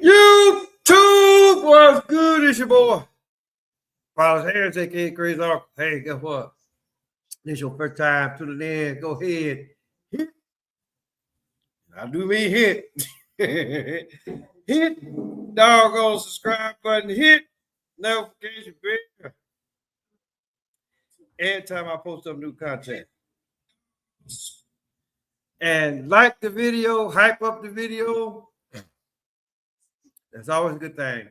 YouTube was good. It's your boy. Follows Harris, aka Crazy Uncle. Hey, guess what? This your first time tuning in. Go ahead. Hit. I do mean hit. Hit doggone subscribe button. Hit notification bell. Every time I post up new content. And like the video, hype up the video. That's always a good thing.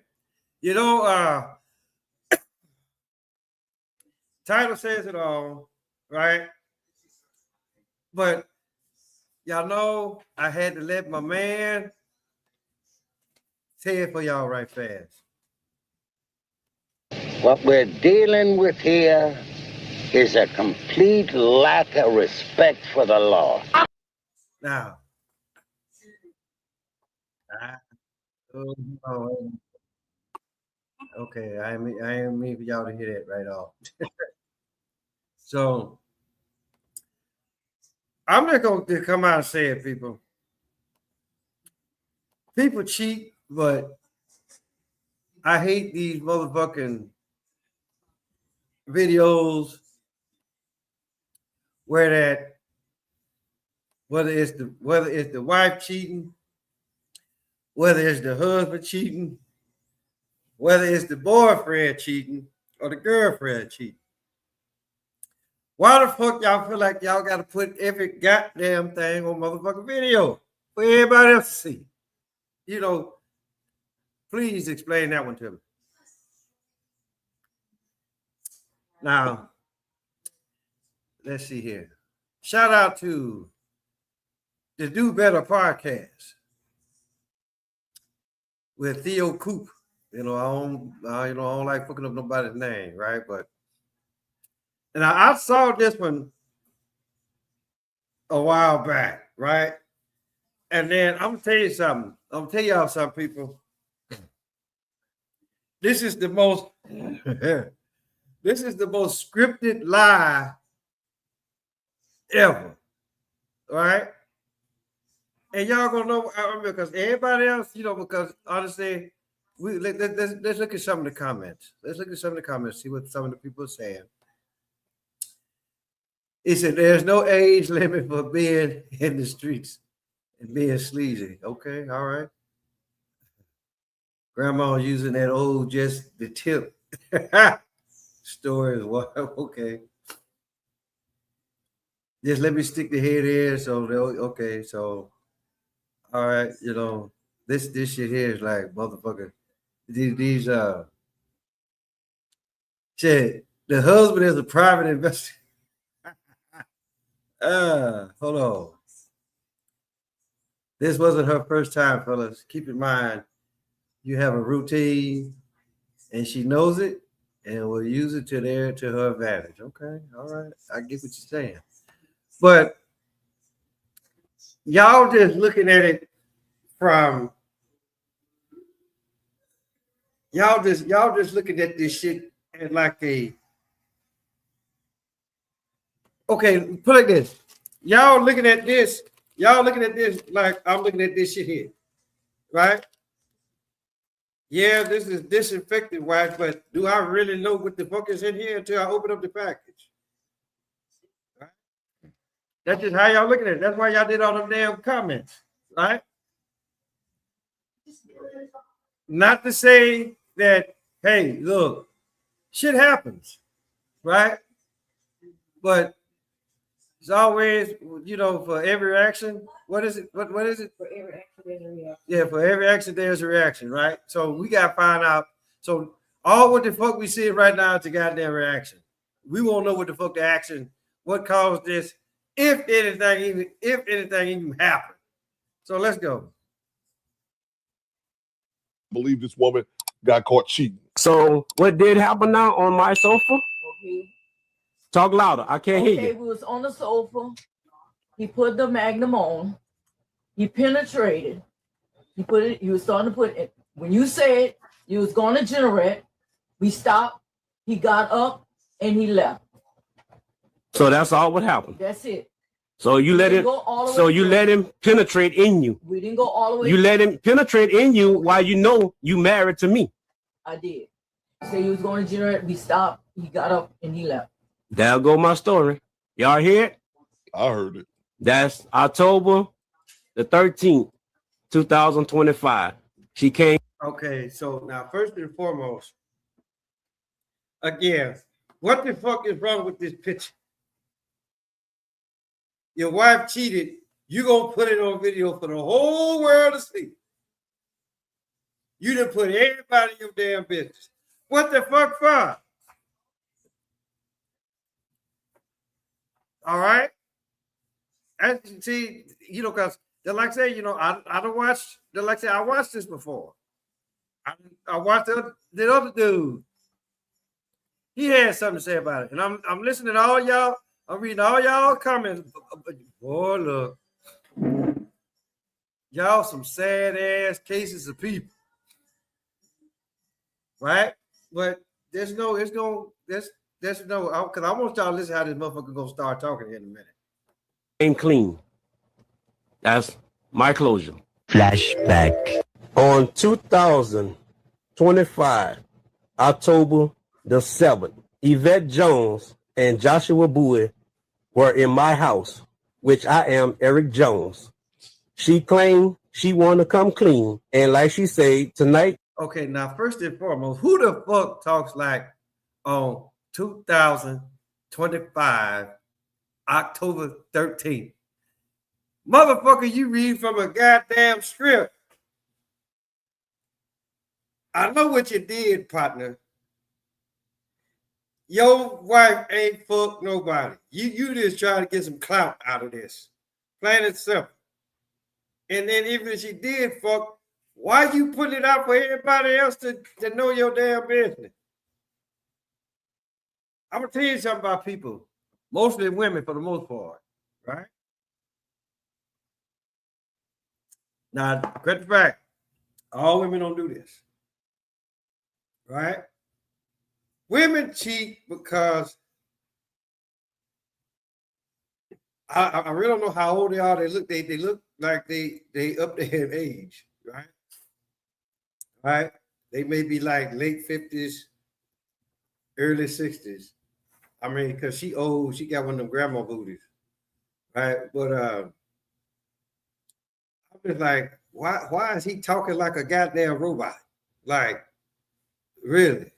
You know, title says it all, right? But y'all know I had to let my man say it for y'all right fast. What we're dealing with here is a complete lack of respect for the law. Now, okay, I am mean for y'all to hear that right off. So I'm not going to come out and say it, people. People cheat, but I hate these motherfucking videos where whether it's the wife cheating, whether it's the husband cheating, whether it's the boyfriend cheating or the girlfriend cheating. Why the fuck y'all feel like y'all got to put every goddamn thing on motherfucking video for everybody else to see? You know, please explain that one to me. Now, let's see here. Shout out to the Do Better podcast with Theo Coop. You know, I don't like fucking up nobody's name, right? But and I saw this one a while back, right? And then I'm gonna tell you something. I'm gonna tell y'all something, people. This is the most scripted lie ever, right? And y'all gonna know because everybody else, you know, because honestly, let's look at some of the comments. Let's look at some of the comments, see what some of the people are saying. He said, "There's no age limit for being in the streets and being sleazy." Okay, all right. Grandma using that old just the tip story as well. Okay. Just let me stick the head in. So okay, so all right, you know, this shit here is like motherfucker. These shit. The husband is a private investor. Hold on. This wasn't her first time, fellas. Keep in mind, you have a routine, and she knows it, and will use it to her advantage. Okay, all right, I get what you're saying, but y'all just looking at it from y'all just looking at this shit at like a okay. Put it like this. Y'all looking at this like I'm looking at this shit here, right? Yeah, this is disinfectant wipes, but do I really know what the fuck is in here until I open up the package? Right? That's just how y'all looking at it. That's why y'all did all them damn comments, right? Not to say that, hey, look, shit happens, right? But it's always, you know, for every action, what is it? What is it? For every action, there's a reaction. Yeah, for every action, there's a reaction, right? So we got to find out. So all what the fuck we see right now is a goddamn reaction. We won't know what the fuck the action, what caused this, if anything even happened. So let's go. I believe this woman got caught cheating. So what did happen now on my sofa? Okay. Talk louder. I can't hear you. We was on the sofa. He put the Magnum on. He penetrated. He was starting to put it. When you said you was going to generate, we stopped. He got up and he left. So that's all what happened. That's it. So you let him. Go all the So way you through. let him penetrate in you. We didn't go all the way. You let him penetrate in you while you know you married to me. I did. Say he was going to generate. We stopped. He got up and he left. There go my story. Y'all hear it? I heard it. That's October the 13th, 2025. She came. Okay, so now first and foremost, again, what the fuck is wrong with this picture? Your wife cheated. You gonna put it on video for the whole world to see. You done put everybody in your damn business. What the fuck for? All right. As you see, you know, because like I say, you know, I don't watch. Like I say, I watched this before. I watched the other dude. He had something to say about it, and I'm listening to all y'all. I'm reading all y'all comments. Boy, look, y'all some sad ass cases of people, right? But there's no, because I want y'all to listen how this motherfucker gonna start talking here in a minute. Came clean. That's my closure. Flashback. On 2025, October the 7th, Yvette Jones and Joshua Bowie were in my house, which I am Eric Jones. She claimed she wanted to come clean. And like she said, tonight. Okay, now first and foremost, who the fuck talks like on 2025, October 13th? Motherfucker, you read from a goddamn script. I know what you did, partner. Your wife ain't fucked nobody. You just trying to get some clout out of this. Plain and simple. And then even if she did fuck, why you putting it out for everybody else to know your damn business? I'm gonna tell you something about people, mostly women for the most part, right? Now, get the fact, all women don't do this, right? Women cheat because I really don't know how old they are. They look like they up there in age, right? Right? They may be like late 50s, early 60s. I mean, because she old, she got one of them grandma booties, right? But I'm just like, why is he talking like a goddamn robot? Like, really?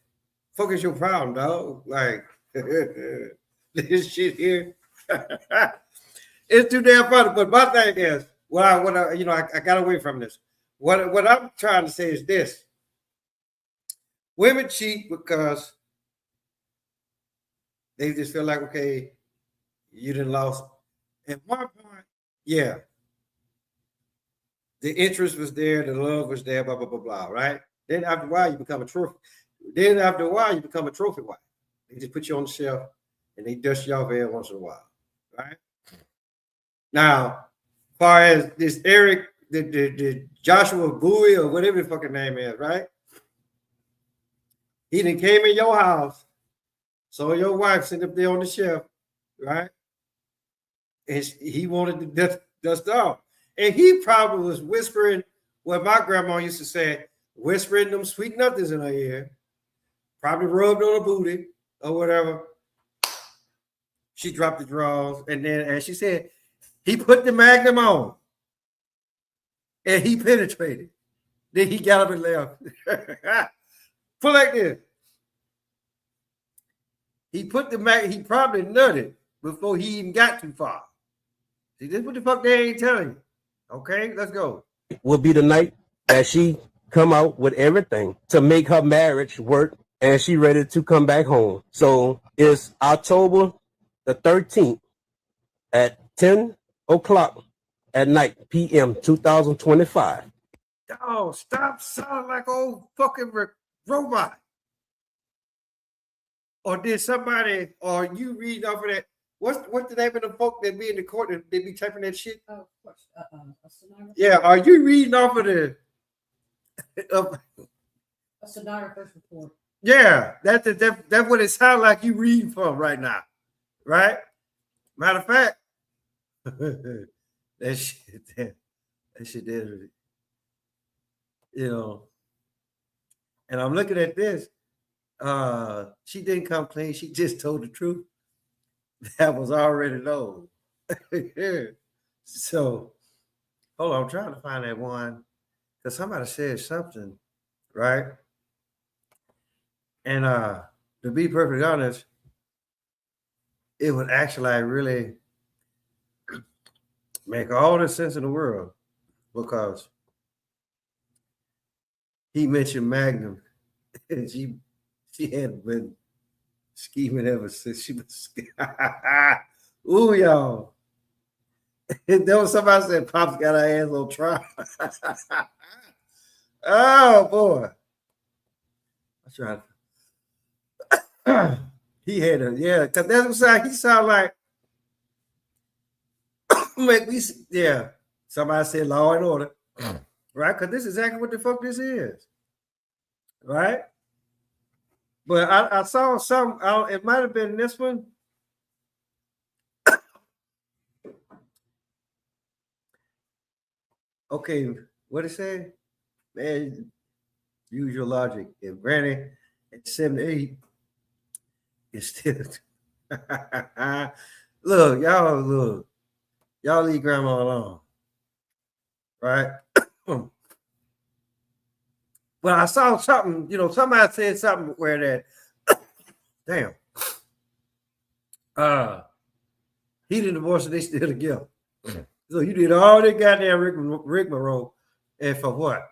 Fuck is your problem, dog? Like, this shit here. It's too damn funny. But my thing is, I got away from this. What I'm trying to say is this: women cheat because they just feel like, okay, you done lost. At one point, yeah, the interest was there, the love was there, blah blah blah blah. Right? Then after a while, you become a trophy. Then after a while, you become a trophy wife. They just put you on the shelf and they dust you off every once in a while, right? Now, as far as this Eric, the Joshua Bowie or whatever the fucking name is, right? He done came in your house, saw your wife sitting up there on the shelf, right? And he wanted to dust off. And he probably was whispering what my grandma used to say, whispering them sweet nothings in her ear. Probably rubbed on her booty or whatever. She dropped the drawers. And then, as she said, he put the magnum on. And he penetrated. Then he got up and left. Put like this. He put the magnum, he probably nutted before he even got too far. See, this is what the fuck they ain't telling you. Okay, let's go. Will be the night that she come out with everything to make her marriage work. And she ready to come back home. So it's October the 13th at 10 o'clock at night, PM 2025. Oh, stop sounding like old fucking robot. Or did somebody, or you read off of that? What's the name of the folk that be in the court and they be typing that shit? Oh, of course. Yeah, are you reading off of the? A stenographer's report. Yeah, that's what it sounds like you reading from right now, right? Matter of fact, that shit did, And I'm looking at this. She didn't come clean. She just told the truth. That was already known. So, hold on, I'm trying to find that one because somebody said something, right? And to be perfectly honest, it would actually really make all the sense in the world because he mentioned Magnum, and she had been scheming ever since she was. Ooh, y'all. There was somebody said Pops got her ass on trial. Oh boy. That's right. He had a because that's what he sound like. Make me somebody said law and order, right? Because this is exactly what the fuck this is, right? But I saw some. It might have been this one. Okay, what it say? Man, use your logic. If Granny at 78 is still look, y'all leave grandma alone. Right? But I saw something, somebody said something where that damn. He didn't divorce and they still together. So you did all that goddamn rigmarole, and for what?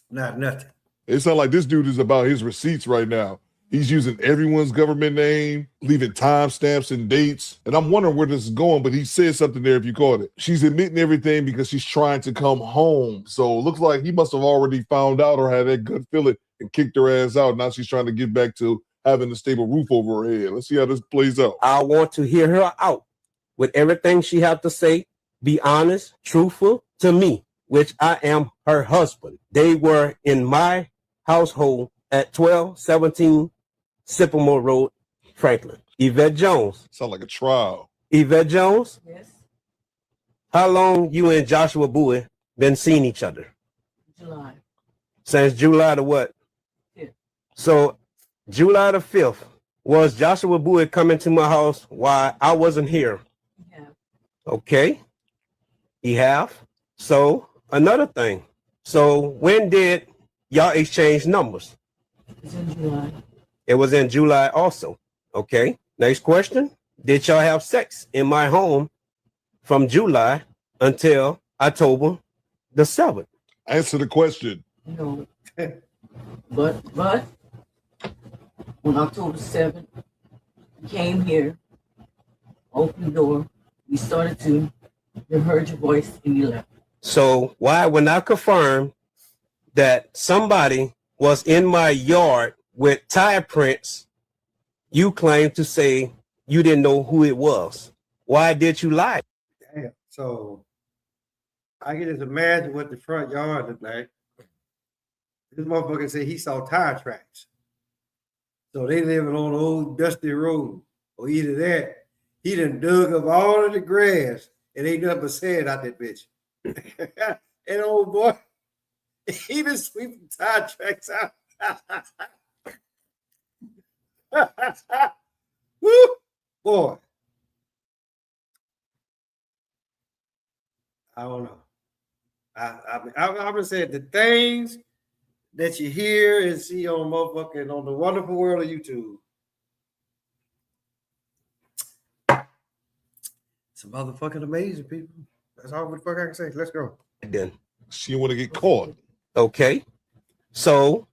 Not nothing. It sounds like this dude is about his receipts right now. He's using everyone's government name, leaving timestamps and dates. And I'm wondering where this is going, but he said something there if you caught it. She's admitting everything because she's trying to come home. So it looks like he must have already found out or had that gut feeling and kicked her ass out. Now she's trying to get back to having a stable roof over her head. Let's see how this plays out. I want to hear her out with everything she have to say. Be honest, truthful to me, which I am her husband. They were in my household at 1217 Sycamore Road, Franklin. Yvette Jones. Sound like a trial. Yvette Jones, Yes, how long you and Joshua Bowie been seeing each other? July. Since July the what? 5th. So July the 5th, was Joshua Bowie coming to my house while I wasn't here? Yeah. Okay. He have. So another thing. So when did y'all exchange numbers? It's in July. It was in July also. Okay. Next question. Did y'all have sex in my home from July until October the 7th? Answer the question. No. But on October 7th, he came here, opened the door, we started to, then heard your voice and you left. So why when I confirmed that somebody was in my yard with tire prints, you claim to say you didn't know who it was? Why did you lie? Damn. So I can just imagine what the front yard looked like. This motherfucker said he saw tire tracks. So they living on an old dusty road. Or either that, he done dug up all of the grass and ain't nothing but sand out that bitch. And old boy, he been sweeping tire tracks out. Woo! Boy. I don't know. I'm gonna say the things that you hear and see on motherfucking on the wonderful world of YouTube. It's motherfucking amazing, people. That's all the fuck I can say. Let's go. Then She didn't want to get caught. okay. So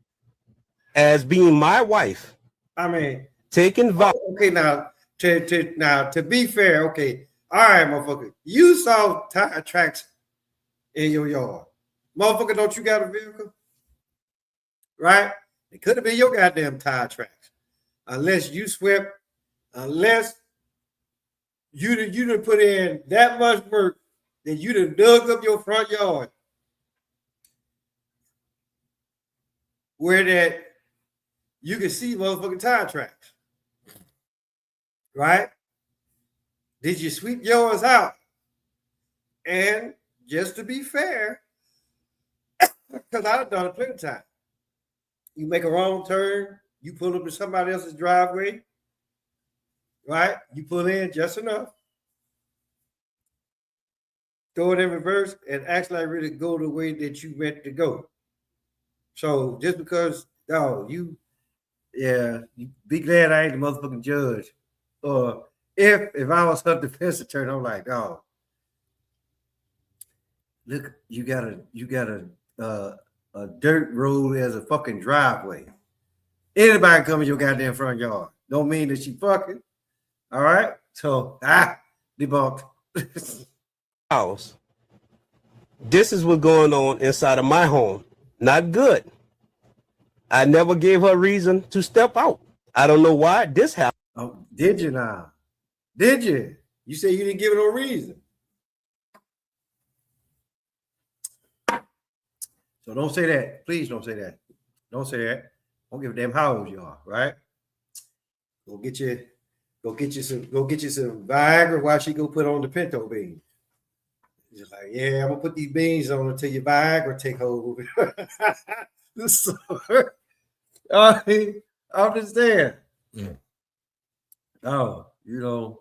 as being my wife, I mean, taking vows. okay, now to be fair, okay, all right, motherfucker, you saw tire tracks in your yard, motherfucker. Don't you got a vehicle? Right? It could have been your goddamn tire tracks, unless you swept, unless you done put in that much work that you done dug up your front yard, where that you can see motherfucking tire tracks. Right? Did you sweep yours out? And just to be fair, because I've done it plenty of times. You make a wrong turn, you pull up to somebody else's driveway, right? You pull in just enough, throw it in reverse, and actually really go the way that you meant to go. So just because, you be glad I ain't the motherfucking judge. Or if I was her defense attorney, I'm like, look, you got a dirt road as a fucking driveway. Anybody come in your goddamn front yard. Don't mean that she fucking. All right. So debunked. House. This is what's going on inside of my home. Not good. I never gave her reason to step out. I don't know why this happened. Oh, did you now? Did you? You say you didn't give it no reason. So don't say that. Please don't say that. Don't say that. Don't give a damn how old you are, right? Go get you some Viagra while she go put on the pinto beans. Just like, yeah, I'm gonna put these beans on until your Viagra take hold. So, I understand. Yeah. Oh, I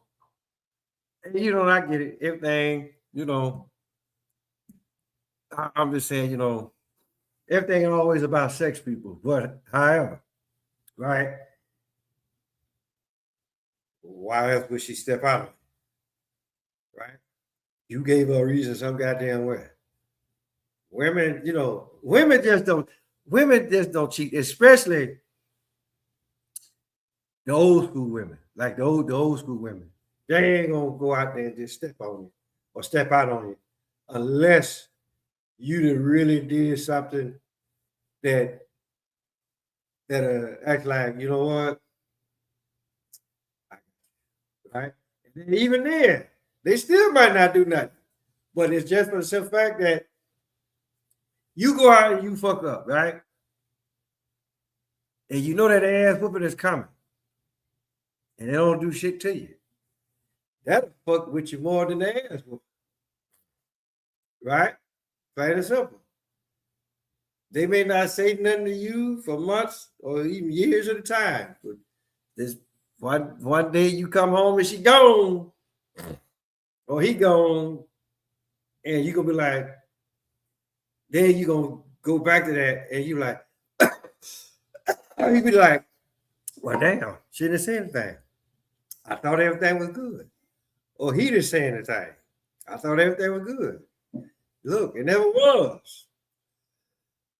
get it. Everything, I'm just saying, everything ain't always about sex, people. But however, right? Why else would she step out of it? Right? You gave her a reason some goddamn way. Women just don't cheat, especially the old school women, like the old school women. They ain't gonna go out there and just step on you or step out on you unless you done really did something that act like, you know what? Right? And even then, they still might not do nothing. But it's just for the simple fact that you go out and you fuck up, right? And you know that ass whooping is coming. And they don't do shit to you. That'll fuck with you more than the ass whooping. Right? Plain and simple. They may not say nothing to you for months or even years at a time. But this one day you come home and she gone, or he gone, and you gonna be like, then you gonna go back to that, and you like, you be like, well, damn, she didn't say anything. I thought everything was good. Or he didn't say anything. I thought everything was good. Look, it never was.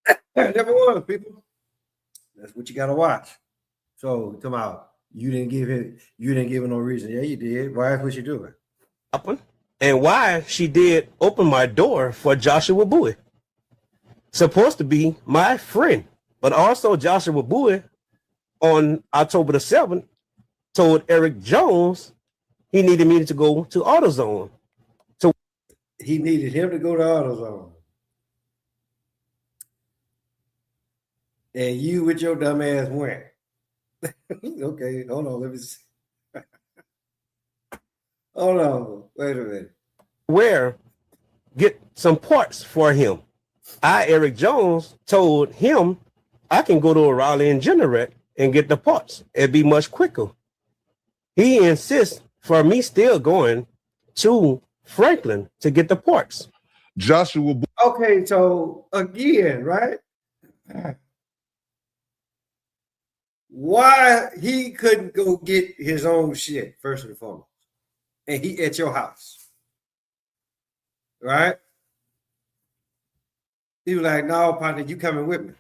It never was, people. That's what you gotta watch. So come out. You didn't give her no reason. Yeah, you did. Why would you do it? And why she did open my door for Joshua Bowie. Supposed to be my friend. But also Joshua Bowie on October the 7th told Eric Jones he needed me to go to AutoZone. So he needed him to go to AutoZone. And you with your dumb ass went. Okay, hold on. Let me see. Hold on. Wait a minute. Where get some parts for him. Eric Jones, told him I can go to a Raleigh and Generate and get the parts. It'd be much quicker. He insists for me still going to Franklin to get the parts. Joshua. Okay, so again, right? Why he couldn't go get his own shit, first and foremost, and he at your house, right? He was like, "No, partner, you coming with me."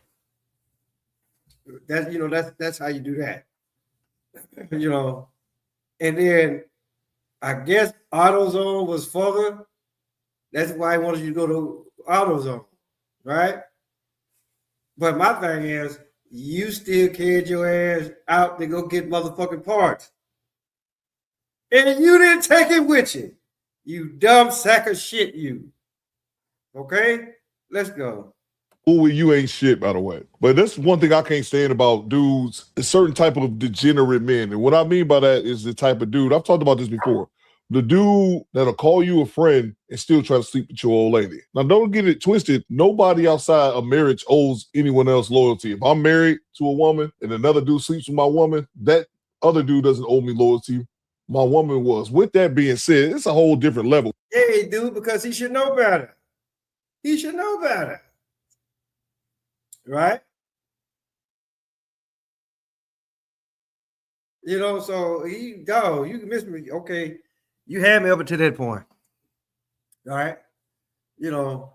That's how you do that, And then I guess AutoZone was further. That's why he wanted you to go to AutoZone, right? But my thing is, you still carried your ass out to go get motherfucking parts. And you didn't take it with you. You dumb sack of shit, you. Okay? Let's go. Ooh, you ain't shit, by the way. But that's one thing I can't stand about dudes, a certain type of degenerate men. And what I mean by that is the type of dude, I've talked about this before. The dude that'll call you a friend and still try to sleep with your old lady. Now, don't get it twisted. Nobody outside of marriage owes anyone else loyalty. If I'm married to a woman and another dude sleeps with my woman, that other dude doesn't owe me loyalty. My woman was. With that being said, it's a whole different level. Yeah, he do, because he should know better. He should know better. Right? You know, so you can miss me. Okay, you had me up until that point. Right? You know,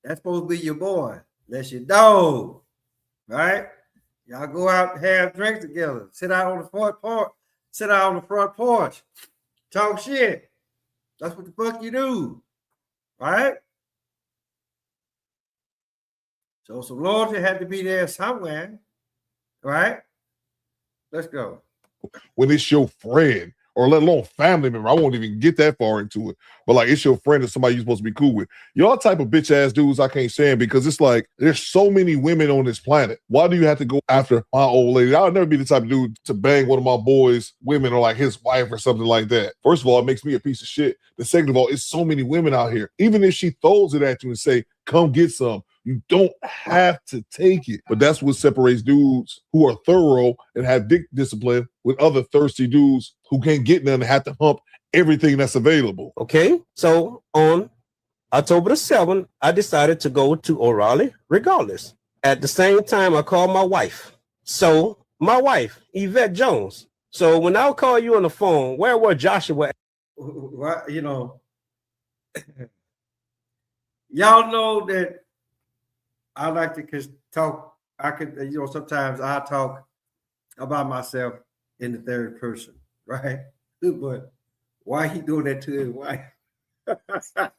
that's supposed to be your boy. That's your dog. Right? Y'all go out and have drinks together. Sit out on the front porch. Sit out on the front porch. Talk shit. That's what the fuck you do. Right? So some loyalty had to be there somewhere. Right? Let's go. When it's your friend, or let alone family member, I won't even get that far into it. But like, it's your friend or somebody you're supposed to be cool with. Y'all type of bitch ass dudes I can't stand, because it's like there's so many women on this planet. Why do you have to go after my old lady? I'll never be the type of dude to bang one of my boys' women or like his wife or something like that. First of all, it makes me a piece of shit. The second of all, it's so many women out here. Even if she throws it at you and say, come get some, you don't have to take it. But that's what separates dudes who are thorough and have dick discipline with other thirsty dudes who can't get none and have to hump everything that's available. Okay, so on October the 7th, I decided to go to O'Reilly regardless. At the same time, I called my wife. So my wife, Yvette Jones. So when I call you on the phone, where were Joshua? Well, you know, y'all know that I like to talk. I could, you know, sometimes I talk about myself in the third person, right? But why he doing that to his wife? That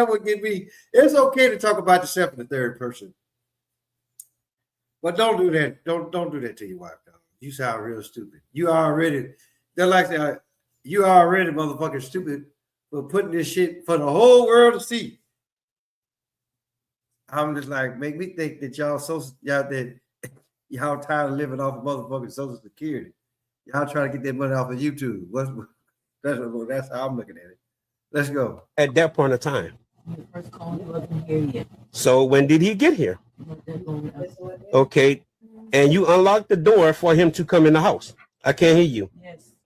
would get me. It's okay to talk about yourself in the third person, but don't do that. Don't do that to your wife, dog. You sound real stupid. You already. They're like that. You already motherfucking stupid for putting this shit for the whole world to see. I'm just like, make me think that y'all tired of living off of motherfucking Social Security. Y'all trying to get that money off of YouTube. That's how I'm looking at it. Let's go. At that point of time. When the first call, he wasn't here yet. So when did he get here? Yes. Okay, and you unlocked the door for him to come in the house. I can't hear you.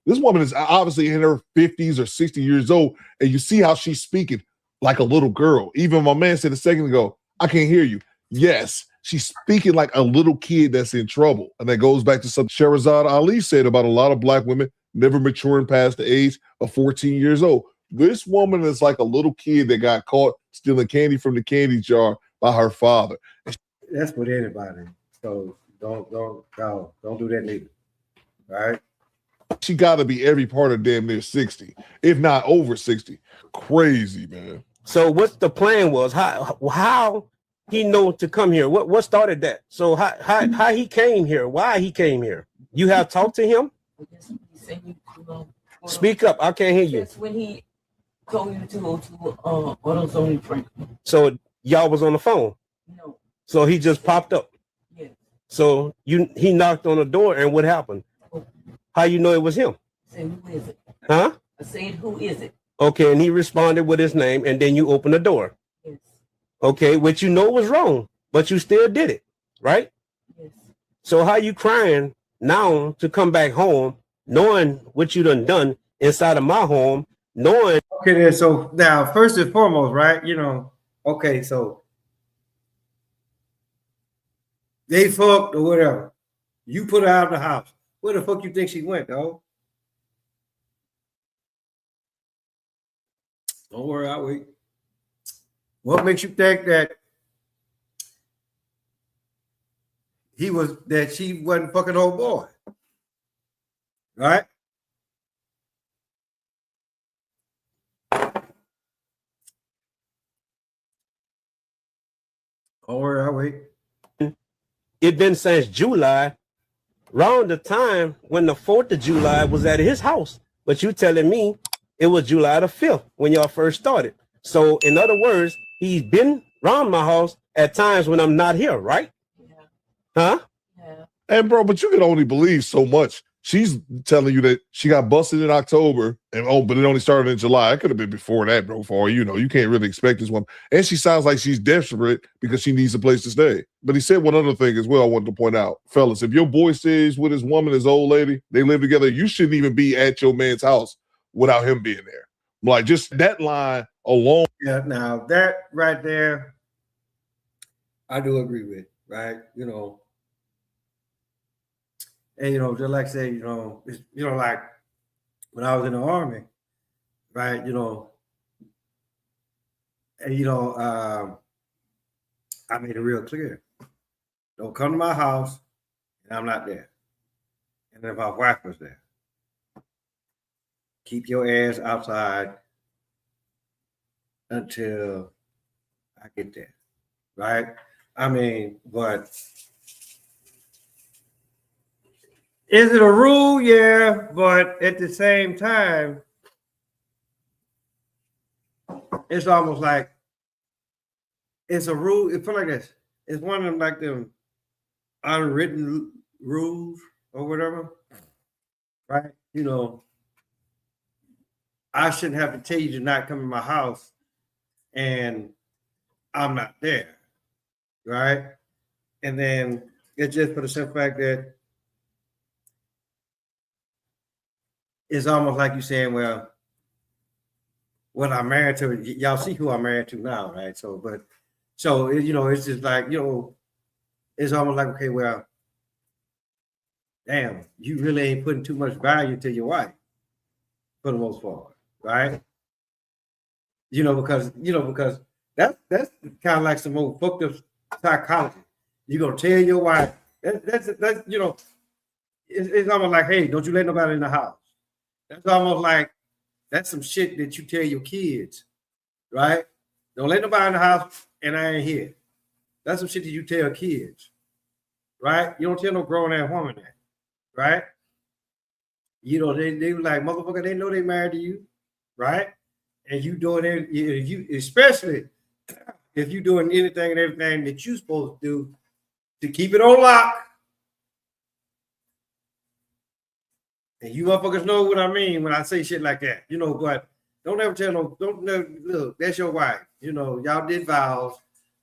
This woman is obviously in her 50s or 60 years old, and you see how she's speaking like a little girl. Even my man said a second ago, I can't hear you. Yes, she's speaking like a little kid that's in trouble. And that goes back to something Shahrazad Ali said about a lot of black women never maturing past the age of 14 years old. This woman is like a little kid that got caught stealing candy from the candy jar by her father. That's with anybody. So don't do that neither. All right. She got to be every part of damn near 60, if not over 60. Crazy, man. So what the plan was? How he know to come here? What started that? So how he came here? Why he came here? You have talked to him? Speak up. I can't hear you. That's when he told you to go to AutoZone Franklin. So y'all was on the phone. No. So he just popped up. Yes. So he knocked on the door, and what happened? How you know it was him? I said, who is it? Huh? I said, who is it? Okay, and he responded with his name, and then you opened the door. Yes. Okay, which you know was wrong, but you still did it, right? Yes. So how you crying now to come back home, knowing what you done inside of my home, knowing? Okay, then. So now, first and foremost, right? You know, okay, so they fucked or whatever. You put her out of the house. Where the fuck you think she went, dog? Don't worry, I'll wait. What makes you think that she wasn't fucking old boy? Right? Don't worry, I'll wait. It been since July, around the time when the 4th of July was at his house. But you telling me it was July the 5th when y'all first started. So in other words, he's been around my house at times when I'm not here, right? Yeah. Huh? Yeah. And bro, but you can only believe so much. She's telling you that she got busted in October, and but it only started in July. It could have been before that, bro. For all you know, you can't really expect this one. And she sounds like she's desperate because she needs a place to stay. But he said one other thing as well. I wanted to point out, fellas, if your boy stays with his woman, his old lady, they live together, you shouldn't even be at your man's house without him being there. Like just that line alone. Yeah, now that right there, I do agree with, right? And just like say, it's, like when I was in the army, right? And I made it real clear. Don't come to my house and I'm not there. And if my wife was there, keep your ass outside until I get there, right? I mean, but is it a rule? Yeah, but at the same time, it's almost like it's a rule. It feels like this. It's one of them like them unwritten rules or whatever, right? I shouldn't have to tell you to not come in my house and I'm not there, right? And then it's just for the simple fact that it's almost like you saying, well, what I'm married to, y'all see who I'm married to now, right? So it's just like, it's almost like, okay, well, damn, you really ain't putting too much value to your wife for the most part, right? Because that's kind of like some old fucked up psychology. You're gonna tell your wife that's it's almost like, hey, don't you let nobody in the house. That's almost like that's some shit that you tell your kids, right? Don't let nobody in the house and I ain't here. That's some shit that you tell kids, right? You don't tell no grown ass woman that, right? They like, motherfucker, they know they married to you, right? And you doing it, you especially if you doing anything and everything that you supposed to do to keep it on lock. And you motherfuckers know what I mean when I say shit like that, but don't ever tell look, that's your wife. Y'all did vows.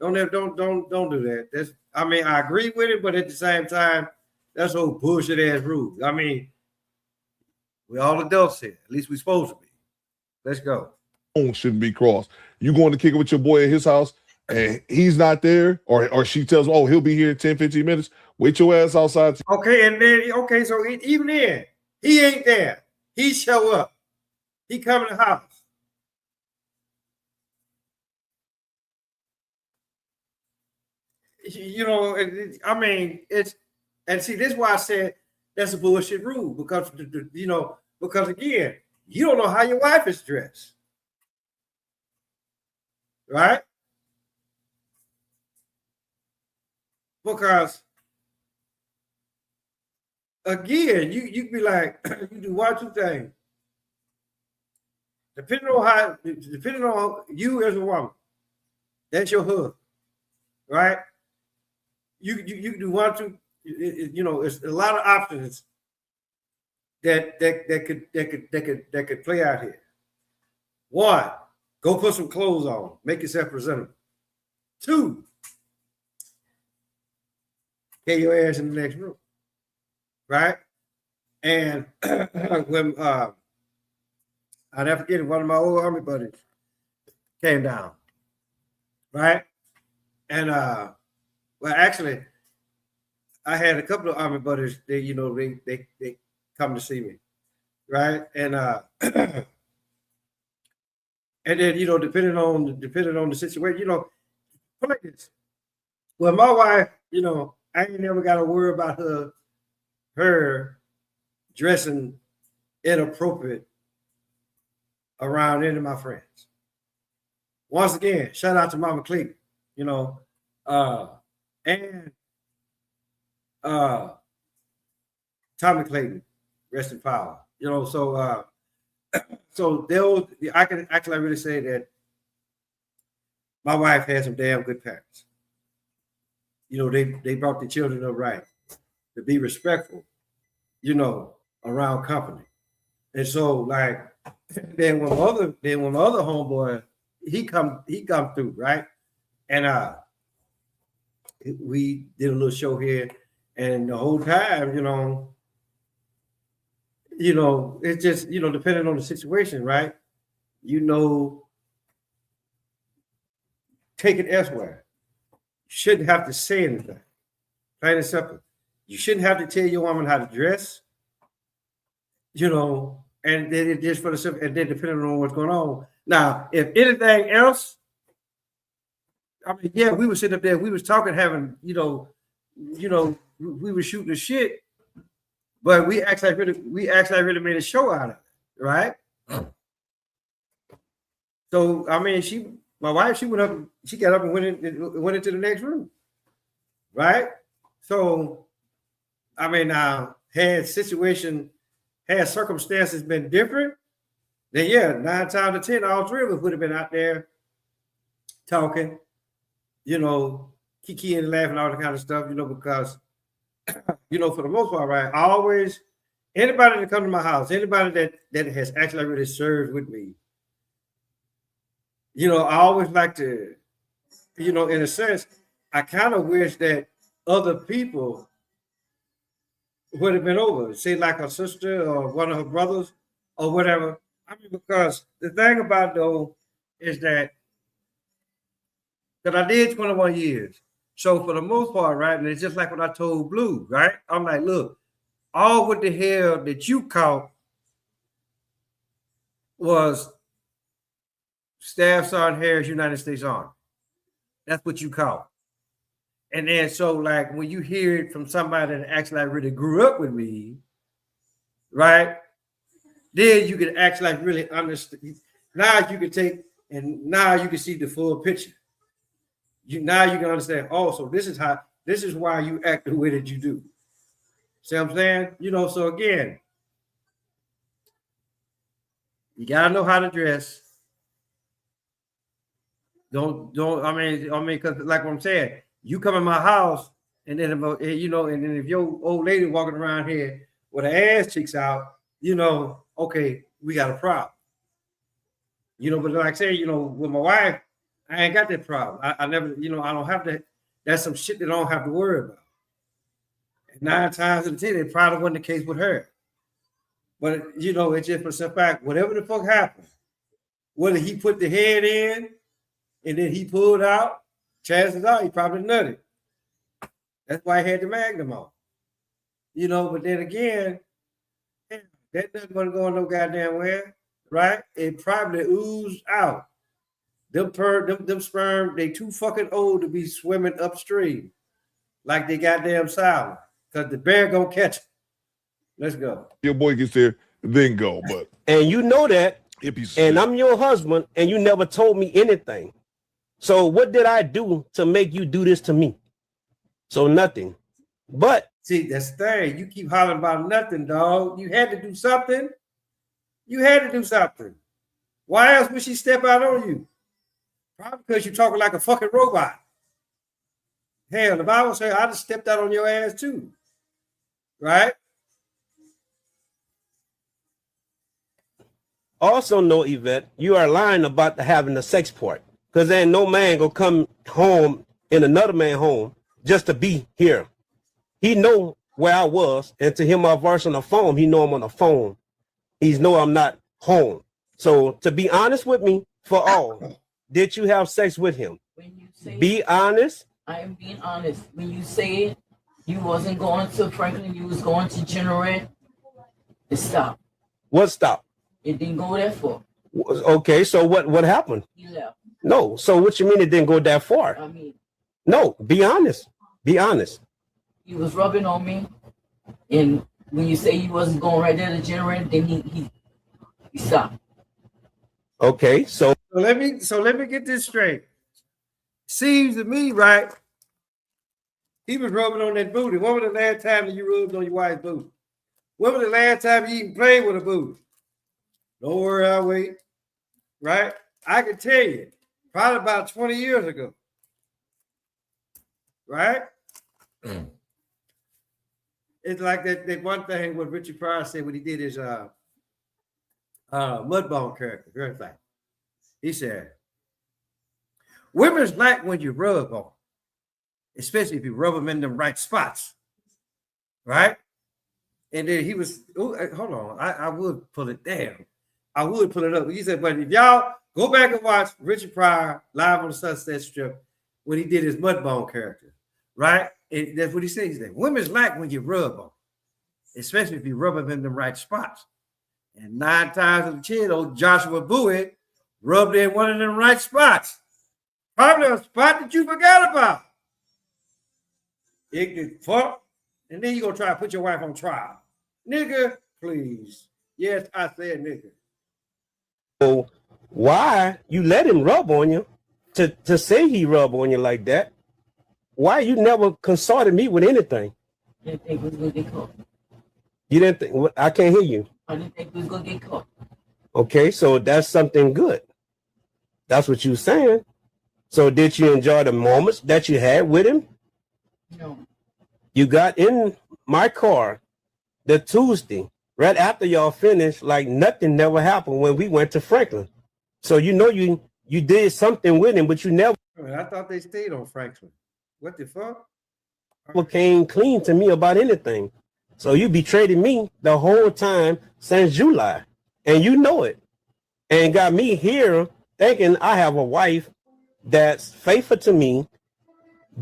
Don't do that. I agree with it, but at the same time, that's old bullshit ass rule. I mean, we all adults here. At least we supposed to be. Let's go. Shouldn't be crossed. You going to kick it with your boy at his house and he's not there, or she tells him, oh, he'll be here in 10, 15 minutes. Wait your ass outside. Okay, and then, so even then, he ain't there. He show up. He come in the house. I mean, and see, this is why I said that's a bullshit rule, because, because again, you don't know how your wife is dressed. Right? Because again, you be like, you do one, two things. Depending on you as a woman, that's your husband, right? You do one, two. It's a lot of options that could play out here. One, go put some clothes on, make yourself presentable. Two, get your ass in the next room, right? And when I never forget it, one of my old army buddies came down, right? And actually, I had a couple of army buddies. They come to see me, right? And and then depending on the situation, like this. Well, my wife, I ain't never got to worry about her dressing inappropriate around any of my friends. Once again, shout out to Mama Clayton, and Tommy Clayton, rest in power. So I can actually really say that my wife had some damn good parents. They brought the children up right, to be respectful, around company. And so like then when my other homeboy, he come through, right? And we did a little show here, and the whole time, it's just, depending on the situation, right? Take it elsewhere. You shouldn't have to say anything. Plain and simple. You shouldn't have to tell your woman how to dress, and then it just for the simple, and then depending on what's going on. Now, if anything else, I mean, yeah, we were sitting up there, we was talking, having, we were shooting the shit, but we actually really made a show out of it, right? So I mean, my wife, she got up and went into the next room, right? So I mean, now had circumstances been different, then yeah, 9 times out of 10, all three of us would have been out there talking, kiki and laughing, all that kind of stuff, because for the most part, right? Anybody that comes to my house, anybody that has actually really served with me, I always like to, in a sense, I kind of wish that other people would have been over, say like her sister or one of her brothers or whatever. I mean, because the thing about it, though, is that I did 21 years. So for the most part, right, and it's just like what I told Blue, right? I'm like, look, all what the hell that you caught was Staff Sergeant Harris, United States Army. That's what you caught. And then so like when you hear it from somebody that actually really grew up with me, right? Then you can actually really understand. Now you can now you can see the full picture. Now you can understand, so this is why you act the way that you do. See what I'm saying? So again, you gotta know how to dress. I mean, because like what I'm saying, you come in my house, and then and then if your old lady walking around here with her ass cheeks out, okay, we got a problem. But like I say, with my wife, I ain't got that problem. I never, I don't have that. That's some shit that I don't have to worry about. And 9 times out of 10, it probably wasn't the case with her. But it's just for some fact, whatever the fuck happened, whether he put the head in and then he pulled out, chances are he probably nutted. That's why he had the Magnum on. But then again, that doesn't want to go no goddamn where, right? It probably oozed out. Them sperm, they too fucking old to be swimming upstream like they goddamn silent, because the bear gonna catch it. Let's go. Your boy gets there, then go. But And you know that, and I'm your husband, and you never told me anything. So what did I do to make you do this to me? So nothing. But see, that's the thing. You keep hollering about nothing, dog. You had to do something. Why else would she step out on you? Probably because you're talking like a fucking robot. Hell, the Bible says I just stepped out on your ass too. Right? also know, Yvette, you are lying about having the sex part. Because ain't no man gonna come home in another man's home just to be here. He know where I was, and to hear my voice on the phone, he know I'm on the phone. He's know I'm not home. So to be honest with me, for all, did you have sex with him? When you say Be honest. I am being honest. When you say you wasn't going to Franklin, you was going to Generate, it stopped. What stopped? It didn't go that far. Okay, so what happened? He left. No, so what you mean it didn't go that far? I mean, No, be honest. Be honest. he was rubbing on me, and when you say he wasn't going right there to Generate, then he stopped. Okay, so So let me get this straight. Seems to me, right? He was rubbing on that booty. When was the last time that you rubbed on your wife's booty? When was the last time you even played with a booty? Don't worry, I'll wait. Right? I can tell you, probably about 20 years ago. Right? It's like that one thing what Richard Pryor said when he did his Mudbone character. Very thing. He said, women's like when you rub on, especially if you rub them in the right spots, right? And then he was, hold on, I would pull it down. I would pull it up. He said, but if y'all go back and watch Richard Pryor live on the Sunset Strip when he did his Mudbone character, right? And that's what he said. He said, women's like when you rub them, especially if you rub them in the right spots. And 9 times out of 10, old Joshua Bowie rubbed in one of them right spots. Probably a spot that you forgot about. Ignorant fuck. And then you gonna try to put your wife on trial. Nigga, please. Yes, I said nigga. So why you let him rub on you to say he rub on you like that? Why you never consulted me with anything? I didn't think we was gonna get caught. You didn't think, I can't hear you. I didn't think we was gonna get caught. Okay, so that's something good. That's what you were saying. So did you enjoy the moments that you had with him? No. You got in my car the Tuesday, right after y'all finished, like nothing never happened when we went to Franklin. So you know you did something with him, but you never I thought they stayed on Franklin. What the fuck? came clean to me about anything. So you betrayed me the whole time since July, and you know it, and got me here thinking I have a wife that's faithful to me,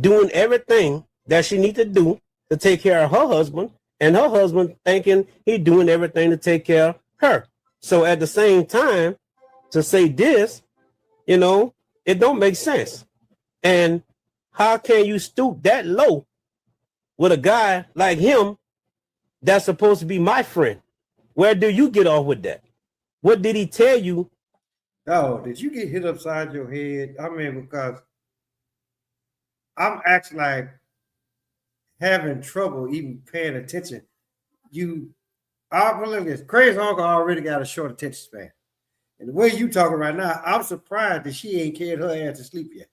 doing everything that she needs to do to take care of her husband, and her husband thinking he doing everything to take care of her. So at the same time, to say this, you know, it don't make sense. And how can you stoop that low with a guy like him that's supposed to be my friend? Where do you get off with that? What did he tell you? Oh, did you get hit upside your head? I mean, because I'm actually like having trouble even paying attention. This crazy uncle already got a short attention span. And the way you talking right now, I'm surprised that she ain't carried her ass to sleep yet.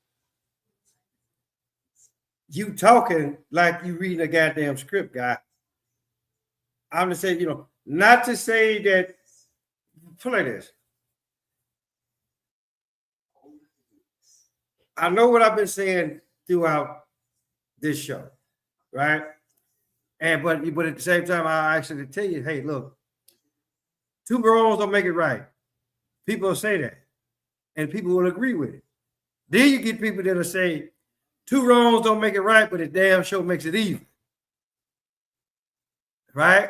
You talking like you reading a goddamn script, guy. I'm just saying, not to say that, play this. I know what I've been saying throughout this show, right? But at the same time, I actually tell you, hey, look, 2 wrongs don't make it right. People will say that, and people will agree with it. Then you get people that'll say 2 wrongs don't make it right, but it damn sure makes it even. Right?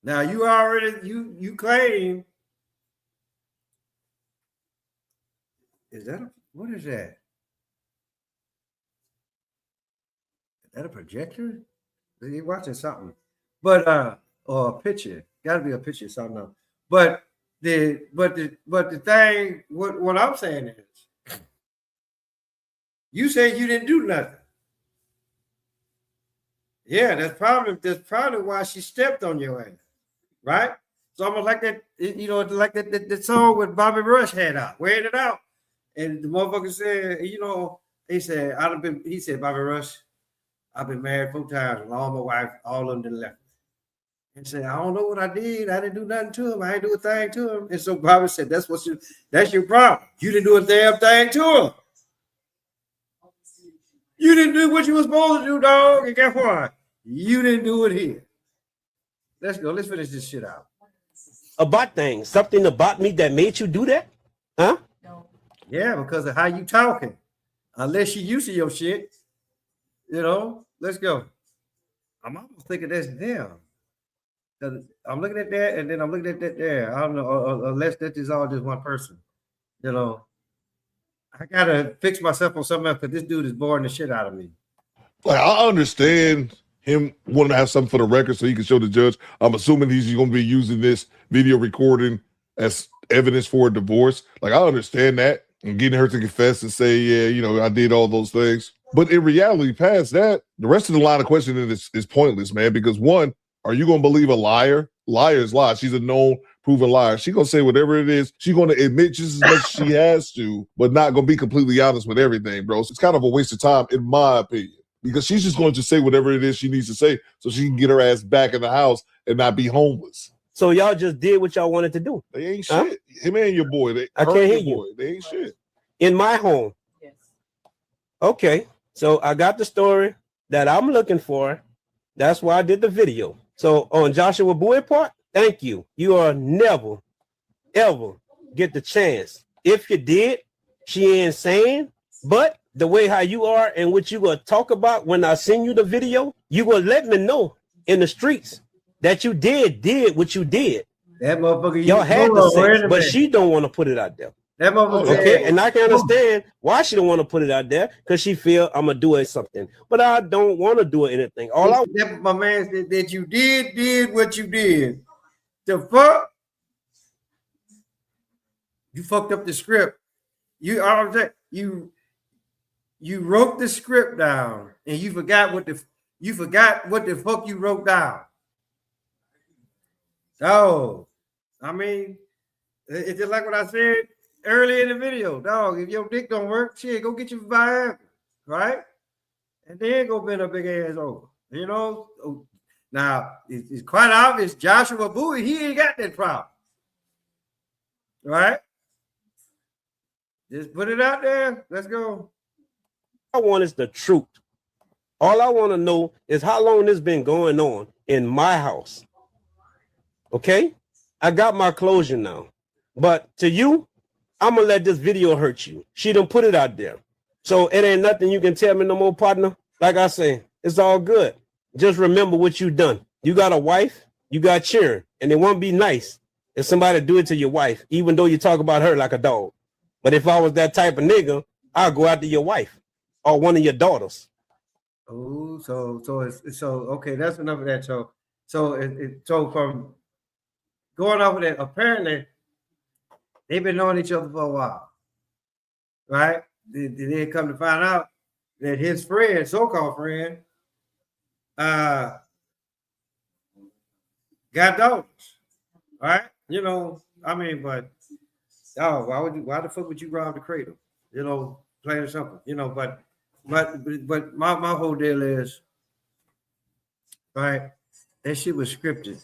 Now you already you claim. What is that? Is that a projector? You're watching something, but or a picture. Got to be a picture, something else. But the thing, what I'm saying is, you said you didn't do nothing. Yeah, that's probably why she stepped on your ass, right? It's almost like that, like that song with Bobby Rush had out, wearing it out, and the motherfucker said, he said, Bobby Rush, I've been married 4 times, and all my wife, all of them done left me. And said, I don't know what I did. I didn't do nothing to him. I didn't do a thing to him. And so Bobby said, that's your problem. You didn't do a damn thing to him. You didn't do what you were supposed to do, dog. And guess what? You didn't do it here. Let's go. Let's finish this shit out. About things. Something about me that made you do that? Huh? No. Yeah, because of how you talking. Unless you used to your shit. Let's go. I'm almost thinking that's them. I'm looking at that, and then I'm looking at that there. I don't know, unless that is all just one person. I gotta fix myself on something else because this dude is boring the shit out of me. Like, I understand him wanting to have something for the record so he can show the judge. I'm assuming he's going to be using this video recording as evidence for a divorce. Like, I understand that, and getting her to confess and say, yeah, I did all those things. But in reality, past that, the rest of the line of questioning is pointless, man, because one, are you going to believe a liar? Liars lie. She's a known, proven liar. She's going to say whatever it is. She's going to admit just as much as she has to, but not going to be completely honest with everything, bro. So it's kind of a waste of time, in my opinion. because she's just going to say whatever it is she needs to say so she can get her ass back in the house and not be homeless. So y'all just did what y'all wanted to do. They ain't Huh? shit. Him and your boy. I can't hear you. They ain't shit. In my home. Yes. Okay. So I got the story that I'm looking for. That's why I did the video. So on Joshua Bowie part, thank you. You are never, ever get the chance. If you did, she ain't saying, but the way how you are and what you gonna talk about when I send you the video, you gonna let me know in the streets that you did what you did. That motherfucker. Y'all had hold the on, wait a sense, but minute. she don't want to put it out there. That motherfucker. Okay, and I can understand why she don't want to put it out there because she feel I'm gonna do it something, but I don't want to do anything. All I That my man said that you did what you did. The fuck? You fucked up the script. You wrote the script down and you forgot what the fuck you wrote down. Oh, I mean, it's just like what I said earlier in the video, dog. If your dick don't work, shit, go get your Viagra, right? And then go bend a big ass over. You know. Now it's quite obvious. Joshua Bowie, he ain't got that problem, right? Just put it out there. Let's go. want is the truth. All I want to know is how long this been going on in my house. Okay, I got my closure now, but to you, I'm gonna let this video hurt you. She done put it out there, so it ain't nothing you can tell me no more, partner. Like I say, it's all good. Just remember what you done. You got a wife, you got children, and it won't be nice if somebody do it to your wife, even though you talk about her like a dog. But if I was that type of nigga, I'll go after your wife or one of your daughters. Oh, so okay, that's enough of that. So from going off of that, apparently they've been knowing each other for a while, right? They come to find out that his friend, so-called friend, got daughters, right? You know, I mean, but why the fuck would you rob the cradle? You know, plain and simple. You know, but my whole deal is, right? That shit was scripted.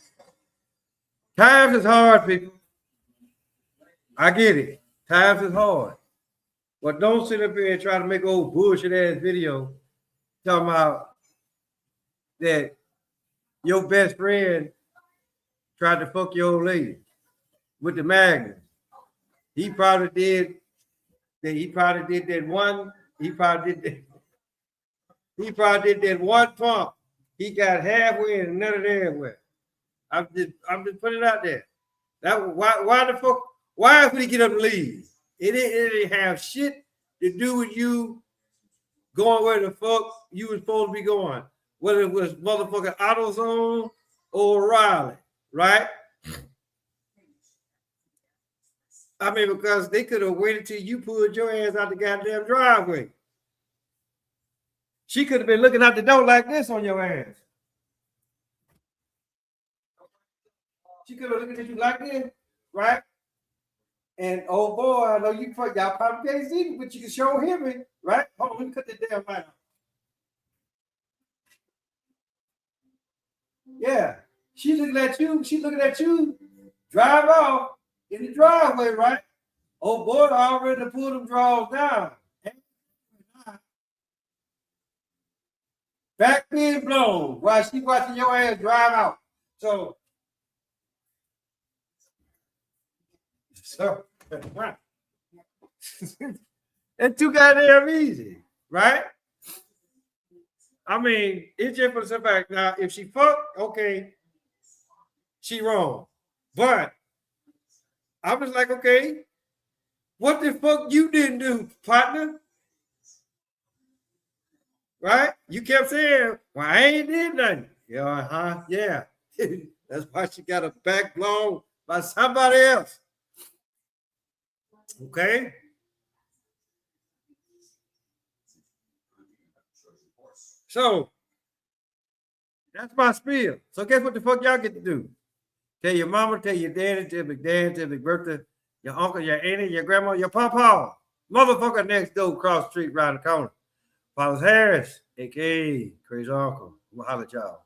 Times is hard, people. I get it. Times is hard. But don't sit up here and try to make old bullshit ass video talking about that your best friend tried to fuck your old lady with the Magnum. He probably did that one pump. He got halfway and none of that way. I'm just putting it out there. That why the fuck? Why would he get up and leave? It didn't have shit to do with you going where the fuck you was supposed to be going. Whether it was motherfucking AutoZone or O'Reilly, right? I mean, because they could have waited till you pulled your ass out the goddamn driveway. She could have been looking out the door like this on your ass. She could have looked at you like this, right? And oh boy, I know y'all probably can't see me, but you can show him, right? Hold on, let me cut that damn light off. Yeah, she's looking at you, drive off in the driveway, right? Oh boy, I already pulled them drawers down. Back being blown while she watching your ass drive out. So right. That's too goddamn easy, right? I mean, it's just for the simple fact. Now, if she fucked, okay, she wrong. But I was like, okay, what the fuck you didn't do, partner? Right? You kept saying, well, I ain't did nothing. Yeah, yeah. That's why she got her back blown by somebody else. Okay? So, that's my spiel. So guess what the fuck y'all get to do? Tell your mama, tell your daddy, tell Big Dad, tell Big Bertha, your uncle, your auntie, your grandma, your papa, motherfucker next door, across the street, around the corner. Paulus Harris aka Crazy Uncle. I'm gonna holler at y'all.